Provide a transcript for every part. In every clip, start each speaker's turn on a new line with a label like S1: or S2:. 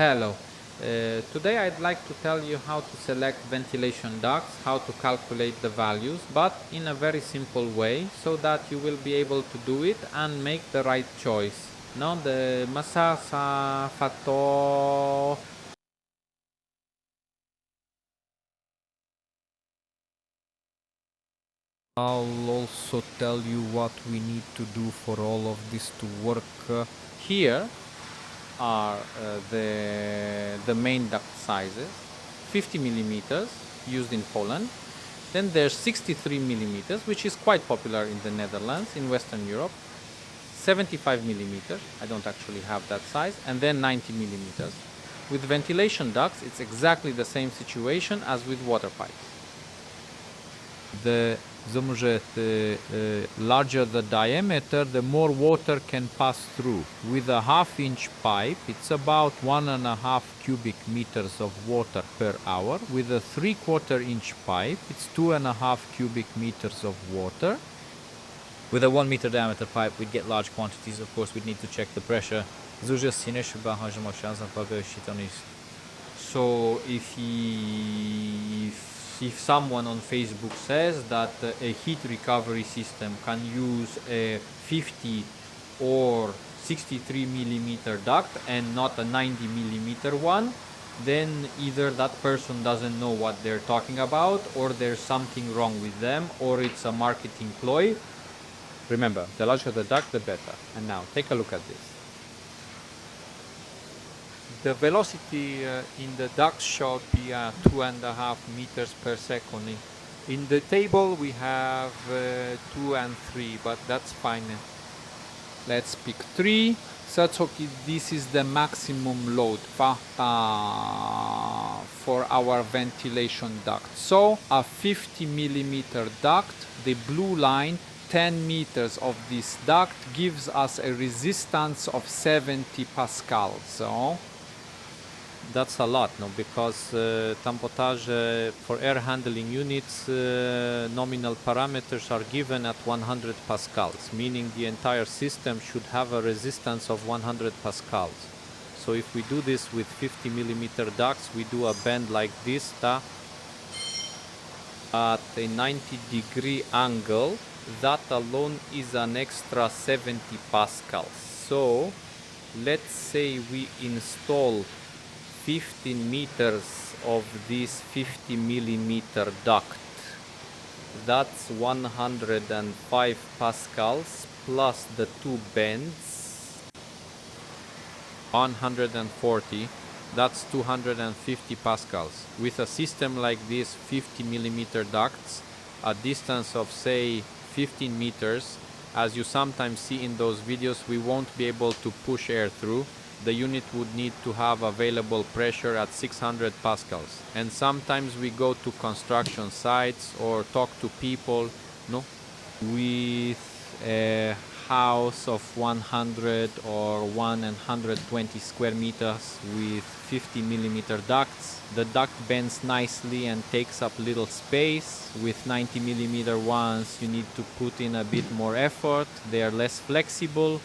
S1: Hello. Today I'd like to tell you how to select ventilation ducts, how to calculate the values, but in a very simple way so that you will be able to do it and make the right choice. No, the masa sa fatto.
S2: I'll also tell you what we need to do for all of this to work.
S1: Here are the main duct sizes, 50 millimeters used in Poland. Then there's 63 millimeters, which is quite popular in the Netherlands, in Western Europe. 75 millimeters, I don't actually have that size, and then 90 millimeters. With ventilation ducts, it's exactly the same situation as with water pipes.
S2: The larger the diameter, the more water can pass through. With a half-inch pipe, it's about 1.5 cubic meters of water per hour. With a 3/4-inch pipe, it's 2.5 cubic meters of water.
S3: With a 1 meter diameter pipe, we'd get large quantities. Of course, we'd need to check the pressure.
S1: So if someone on Facebook says that a heat recovery system can use a 50 or 63 millimeter duct and not a 90 millimeter one, then either that person doesn't know what they're talking about, or there's something wrong with them, or it's a marketing ploy. Remember, the larger the duct, the better. And now, take a look at this. The velocity in the duct should be 2.5 meters per second. In the table we have 2 and 3, but that's fine. Let's pick 3. So that's okay. This is the maximum load for our ventilation duct. So a 50 millimeter duct, the blue line, 10 meters of this duct gives us a resistance of 70 pascals. So that's a lot, no? Because tampotage for air handling units, nominal parameters are given at 100 pascals, meaning the entire system should have a resistance of 100 pascals. So if we do this with 50 millimeter ducts, we do a bend like this, at a 90-degree angle. That alone is an extra 70 pascals. So let's say we install 15 meters of this 50 millimeter duct. That's 105 pascals plus the two bends, 140. That's 250 pascals. With a system like this, 50 millimeter ducts, a distance of say 15 meters, as you sometimes see in those videos, we won't be able to push air through. The unit would need to have available pressure at 600 pascals. And sometimes we go to construction sites or talk to people, no, with a house of 100 or 120 square meters with 50 millimeter ducts. The duct bends nicely and takes up little space. With 90 millimeter ones, you need to put in a bit more effort. They are less flexible.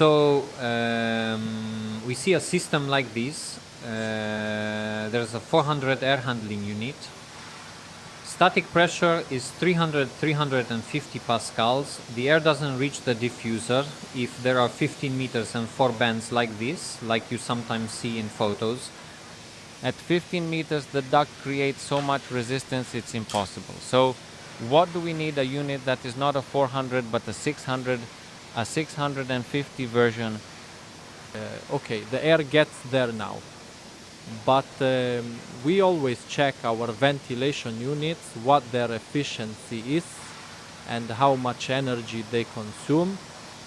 S1: So we see a system like this. There's a 400 air handling unit. Static pressure is 350 pascals. The air doesn't reach the diffuser if there are 15 meters and 4 bands like this, like you sometimes see in photos. At 15 meters, the duct creates so much resistance it's impossible. So what do we need? A unit that is not a 400 but a 600, a 650 version. Okay, the air gets there now. But we always check our ventilation units, what their efficiency is and how much energy they consume.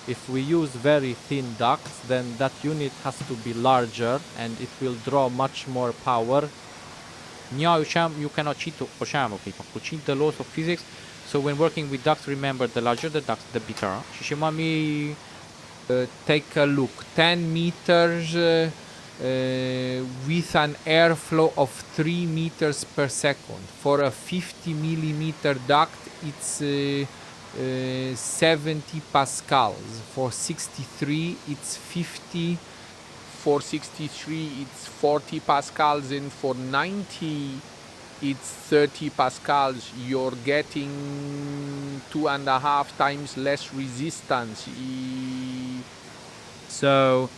S1: If we use very thin ducts, then that unit has to be larger and it will draw much more power. Now you cannot cheat people. Cheat the laws of physics. So when working with ducts, remember, the larger the duct, the better. Take a look. 10 meters with an airflow of 3 meters per second. For a 50 millimeter duct, it's
S2: 70 pascals. For 63 it's 50.
S4: For 63 it's 40 pascals, and for 90 it's 30 pascals. You're getting 2.5 times less resistance.
S2: So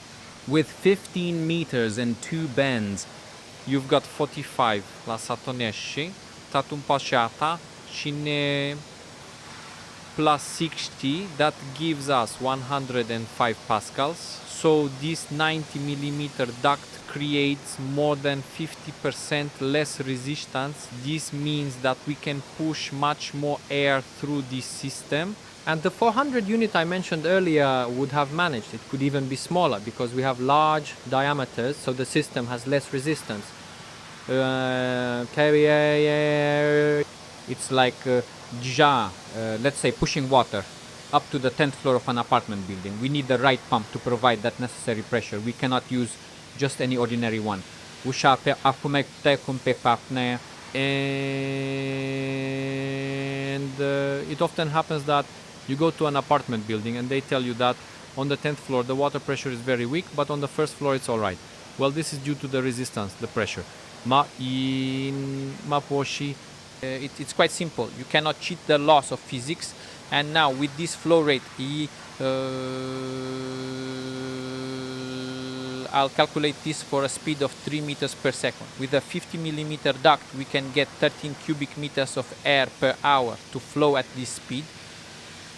S2: with 15 meters and 2 bends, you've got 45 la satonesci, tatum pasiata, cine plus 60, that gives us 105 pascals. So this 90 millimeter duct creates more than 50% less resistance. This means that we can push much more air through this system.
S1: And the 400 unit I mentioned earlier would have managed. It could even be smaller because we have large diameters, so the system has less resistance. It's like let's say pushing water up to the 10th floor of an apartment building. We need the right pump to provide that necessary pressure. We cannot use just any ordinary one. And it often happens that you go to an apartment building and they tell you that on the 10th floor the water pressure is very weak, but on the first floor it's all right. Well, this is due to the resistance, the pressure.
S3: It's quite simple. You cannot cheat the laws of physics. And now with this flow rate, I'll calculate this for a speed of 3 meters per second. With a 50 millimeter duct, we can get 13 cubic meters of air per hour to flow at this speed.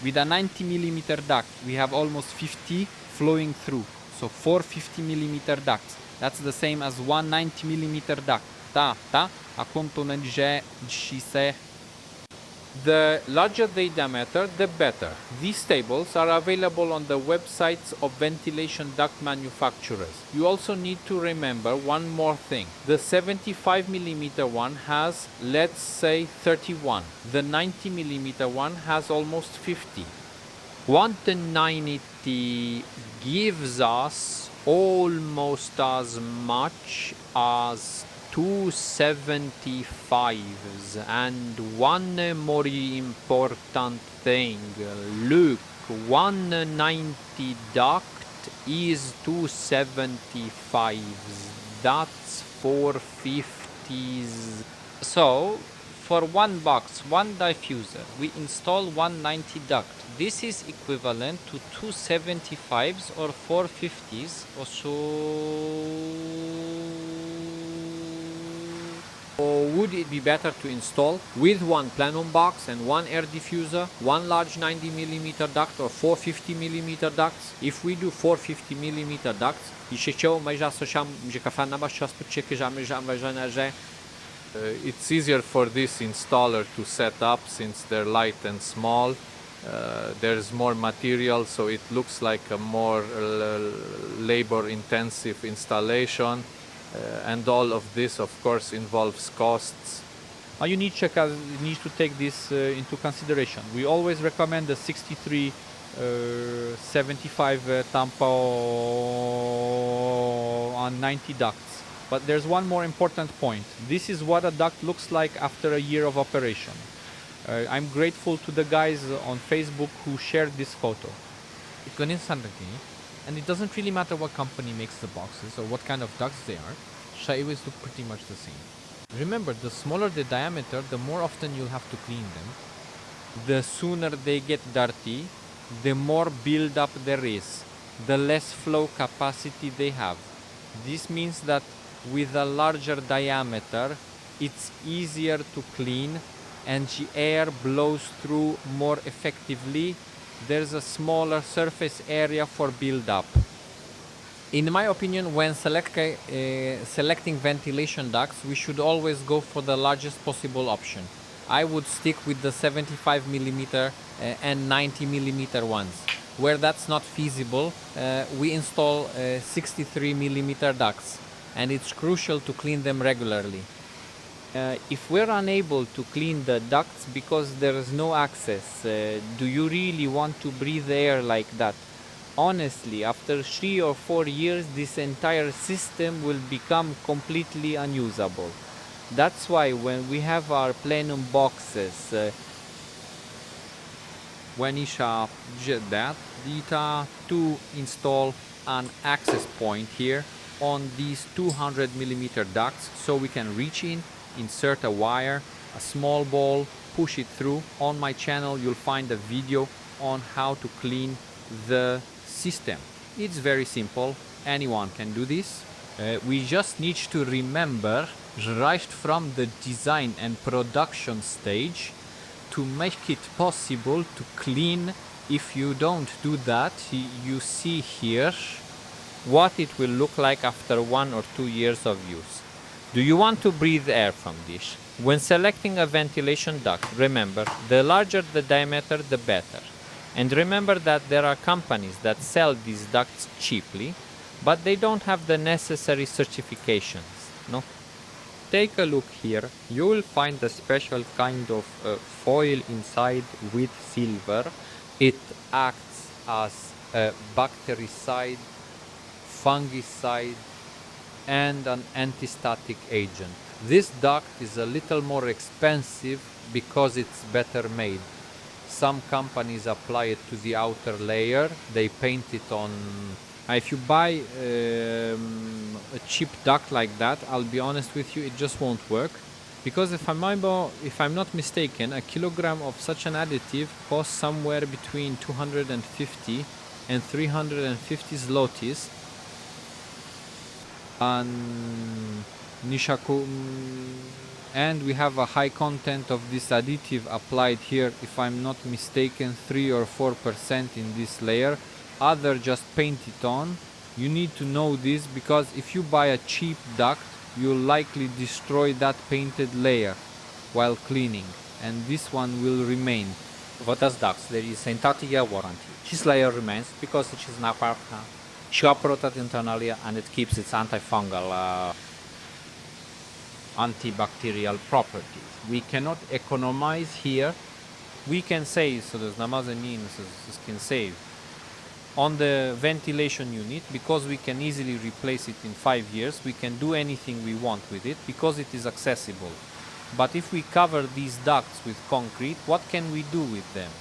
S3: With a 90 millimeter duct, we have almost 50 flowing through. So 4 50 millimeter ducts. That's the same as one 90 millimeter duct.
S2: The larger the diameter, the better. These tables are available on the websites of ventilation duct manufacturers. You also need to remember one more thing. The 75 millimeter one has, let's say, 31. The 90 millimeter one has almost 50. 190 gives us almost as much as 275s, and one more important thing, look, 190 duct is 275s, that's 450s.
S3: So for one box, one diffuser, we install 190 duct. This is equivalent to 275s or 450s or so.
S1: Or would it be better to install with one plenum box and one air diffuser, one large 90 millimeter duct or 450 millimeter ducts? If we do 450 millimeter ducts,
S4: It's easier for this installer to set up since they're light and small. There's more material, so it looks like a more labor-intensive installation. And all of this, of course, involves costs.
S2: You need to take this into consideration. We always recommend the 63 75 tampo on 90 ducts. But there's one more important point. This is what a duct looks like after a year of operation. I'm grateful to the guys on Facebook who shared this photo.
S1: And it doesn't really matter what company makes the boxes or what kind of ducts they are. They always look pretty much the same. Remember, the smaller the diameter, the more often you'll have to clean them.
S2: The sooner they get dirty, the more build-up there is, the less flow capacity they have. This means that with a larger diameter, it's easier to clean and the air blows through more effectively. There's a smaller surface area for build-up.
S1: In my opinion, when selecting ventilation ducts, we should always go for the largest possible option. I would stick with the 75 millimeter and 90 millimeter ones. Where that's not feasible, we install 63 millimeter ducts, and it's crucial to clean them regularly.
S2: If we're unable to clean the ducts because there is no access, do you really want to breathe air like that? Honestly, after 3 or 4 years, this entire system will become completely unusable. That's why when we have our plenum boxes, when Isha did that, Dita to install an access point here on these 200 millimeter ducts, so we can reach in, insert a wire, a small ball, push it through. On my channel you'll find a video on how to clean the system. It's very simple, anyone can do this. We just need to remember right from the design and production stage to make it possible to clean. If you don't do that, you see here what it will look like after 1 or 2 years of use. Do you want to breathe air from this? When selecting a ventilation duct, remember, the larger the diameter, the better. And remember that there are companies that sell these ducts cheaply, but they don't have the necessary certifications, no? Take a look here. You will find a special kind of foil inside with silver. It acts as a bactericide, fungicide, and an anti-static agent. This duct is a little more expensive because it's better made. Some companies apply it to the outer layer, they paint it on. If you buy a cheap duct like that, I'll be honest with you, it just won't work. Because if I'm not mistaken, a kilogram of such an additive costs somewhere between 250 and 350 zlotys. And we have a high content of this additive applied here, if I'm not mistaken 3 or 4% in this layer. Other just paint it on. You need to know this, because if you buy a cheap duct, you'll likely destroy that painted layer while cleaning, and this one will remain.
S1: What does ducts? There is a 30-year warranty. This layer remains because it is now shop-protected internally, and it keeps its antifungal, antibacterial properties.
S2: We cannot economize here.
S1: We can save, so there's namazı means can save on the ventilation unit, because we can easily replace it in 5 years. We can do anything we want with it because it is accessible. But if we cover these ducts with concrete, what can we do with them?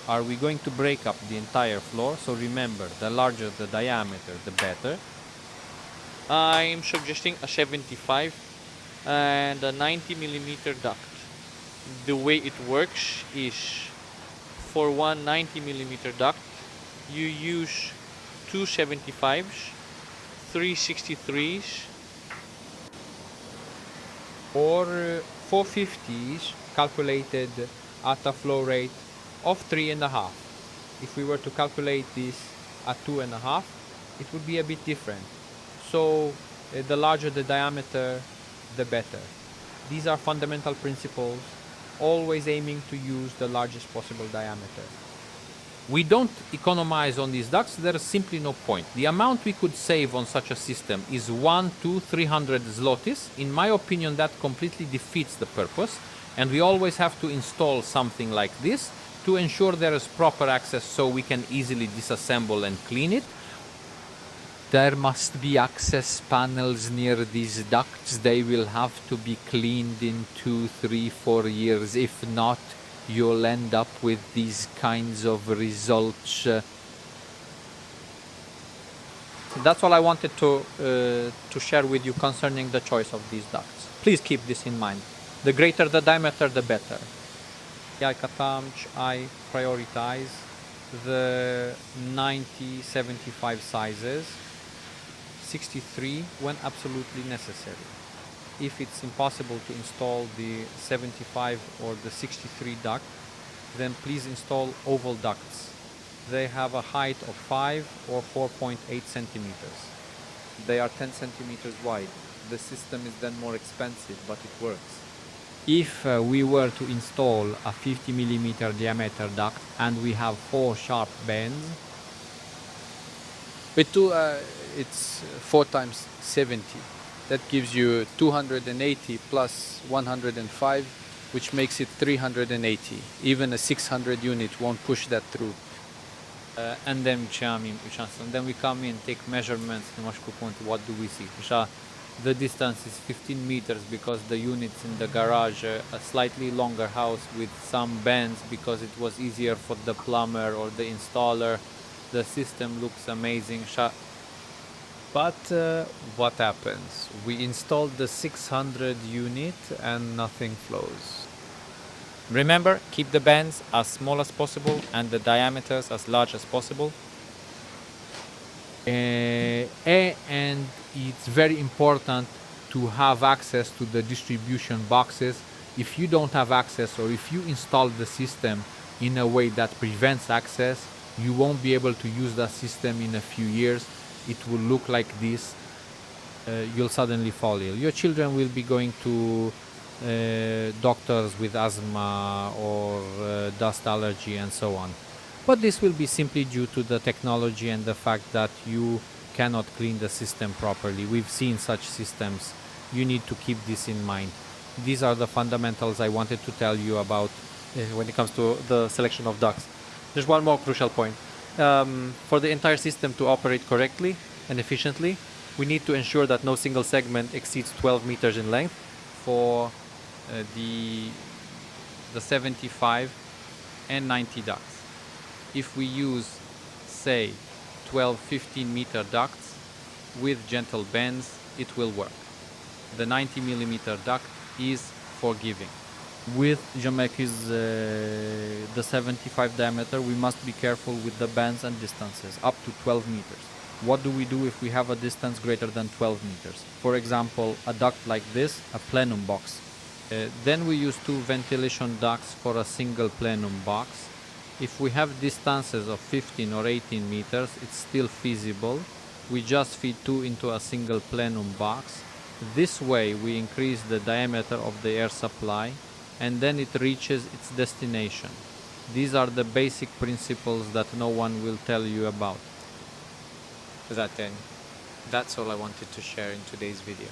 S1: Are we going to break up the entire floor? So remember, the larger the diameter, the better.
S3: I'm suggesting a 75 and a 90 millimeter duct. The way it works is, for one 90 millimeter duct, you use 2 75s, 3 63s,
S2: or 450s calculated at a flow rate of 3.5. If we were to calculate this at 2.5, it would be a bit different. So the larger the diameter, the better. These are fundamental principles, always aiming to use the largest possible diameter. We don't economize on these ducts, there is simply no point. The amount we could save on such a system is 100 to 300 zlotys. In my opinion, that completely defeats the purpose, and we always have to install something like this to ensure there is proper access so we can easily disassemble and clean it. There must be access panels near these ducts. They will have to be cleaned in 2, 3, 4 years. If not, you'll end up with these kinds of results.
S1: That's all I wanted to share with you concerning the choice of these ducts. Please keep this in mind. The greater the diameter, the better.
S2: I prioritize the 90-75 sizes, 63 when absolutely necessary. If it's impossible to install the 75 or the 63 duct, then please install oval ducts. They have a height of 5 or 4.8 centimeters. They are 10 centimeters wide. The system is then more expensive, but it works. If we were to install a 50 millimeter diameter duct and we have 4 sharp bends,
S3: with two, it's 4 times 70. That gives you 280 plus 105, which makes it 380. Even a 600 unit won't push that through.
S1: And then we come in, take measurements, what do we see?
S2: The distance is 15 meters because the unit's in the garage, a slightly longer house with some bends because it was easier for the plumber or the installer. The system looks amazing.
S4: But what happens? We installed the 600 unit and nothing flows.
S3: Remember, keep the bends as small as possible and the diameters as large as possible.
S2: And it's very important to have access to the distribution boxes. If you don't have access, or if you install the system in a way that prevents access, you won't be able to use that system in a few years. It will look like this. You'll suddenly fall ill. Your children will be going to doctors with asthma or dust allergy and so on. But this will be simply due to the technology and the fact that you cannot clean the system properly. We've seen such systems. You need to keep this in mind. These are the fundamentals I wanted to tell you about
S5: when it comes to the selection of ducts. There's one more crucial point. For the entire system to operate correctly and efficiently, we need to ensure that no single segment exceeds 12 meters in length.
S3: for the 75 and 90 ducts. If we use, say, 12-15 meter ducts with gentle bends, it will work. The 90 millimeter duct is forgiving. With Jameki's the 75 diameter, we must be careful with the bends and distances up to 12 meters. What do we do if we have a distance greater than 12 meters? For example, a duct like this, a plenum box. Then we use 2 ventilation ducts for a single plenum box. If we have distances of 15 or 18 meters, it's still feasible. We just feed 2 into a single plenum box. This way we increase the diameter of the air supply and then it reaches its destination. These are the basic principles that no one will tell you about.
S5: That's all I wanted to share in today's video.